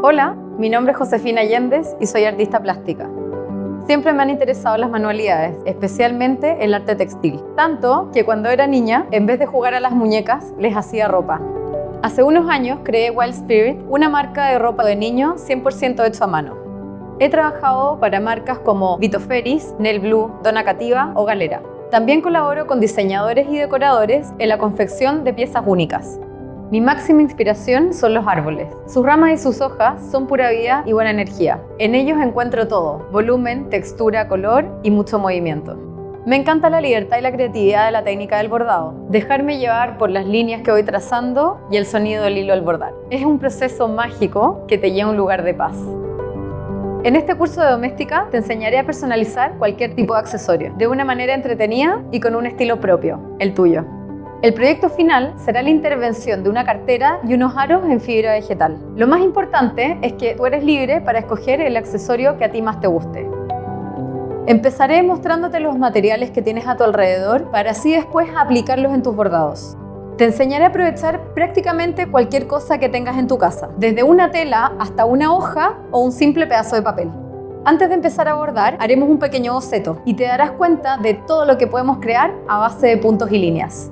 Hola, mi nombre es Josefina Allendez y soy artista plástica. Siempre me han interesado las manualidades, especialmente el arte textil. Tanto que cuando era niña, en vez de jugar a las muñecas, les hacía ropa. Hace unos años creé Wild Spirit, una marca de ropa de niño 100% hecho a mano. He trabajado para marcas como Vito Ferris, Nel Blue, Donna Kativa o Galera. También colaboro con diseñadores y decoradores en la confección de piezas únicas. Mi máxima inspiración son los árboles. Sus ramas y sus hojas son pura vida y buena energía. En ellos encuentro todo: volumen, textura, color y mucho movimiento. Me encanta la libertad y la creatividad de la técnica del bordado. Dejarme llevar por las líneas que voy trazando y el sonido del hilo al bordar. Es un proceso mágico que te lleva a un lugar de paz. En este curso de doméstica te enseñaré a personalizar cualquier tipo de accesorio de una manera entretenida y con un estilo propio, el tuyo. El proyecto final será la intervención de una cartera y unos aros en fibra vegetal. Lo más importante es que tú eres libre para escoger el accesorio que a ti más te guste. Empezaré mostrándote los materiales que tienes a tu alrededor para así después aplicarlos en tus bordados. Te enseñaré a aprovechar prácticamente cualquier cosa que tengas en tu casa, desde una tela hasta una hoja o un simple pedazo de papel. Antes de empezar a bordar, haremos un pequeño boceto y te darás cuenta de todo lo que podemos crear a base de puntos y líneas.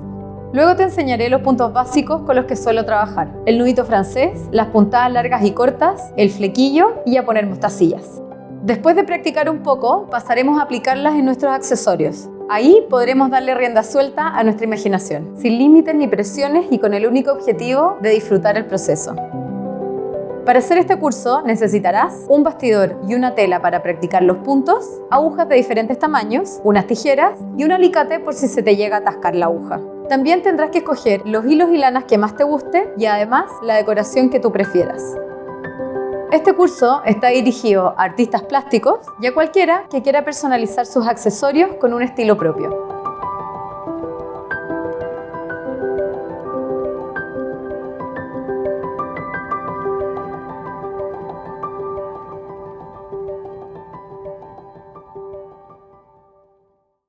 Luego te enseñaré los puntos básicos con los que suelo trabajar: el nudito francés, las puntadas largas y cortas, el flequillo y a poner mostacillas. Después de practicar un poco, pasaremos a aplicarlas en nuestros accesorios. Ahí podremos darle rienda suelta a nuestra imaginación, sin límites ni presiones y con el único objetivo de disfrutar el proceso. Para hacer este curso necesitarás un bastidor y una tela para practicar los puntos, agujas de diferentes tamaños, unas tijeras y un alicate por si se te llega a atascar la aguja. También tendrás que escoger los hilos y lanas que más te guste y además la decoración que tú prefieras. Este curso está dirigido a artistas plásticos y a cualquiera que quiera personalizar sus accesorios con un estilo propio.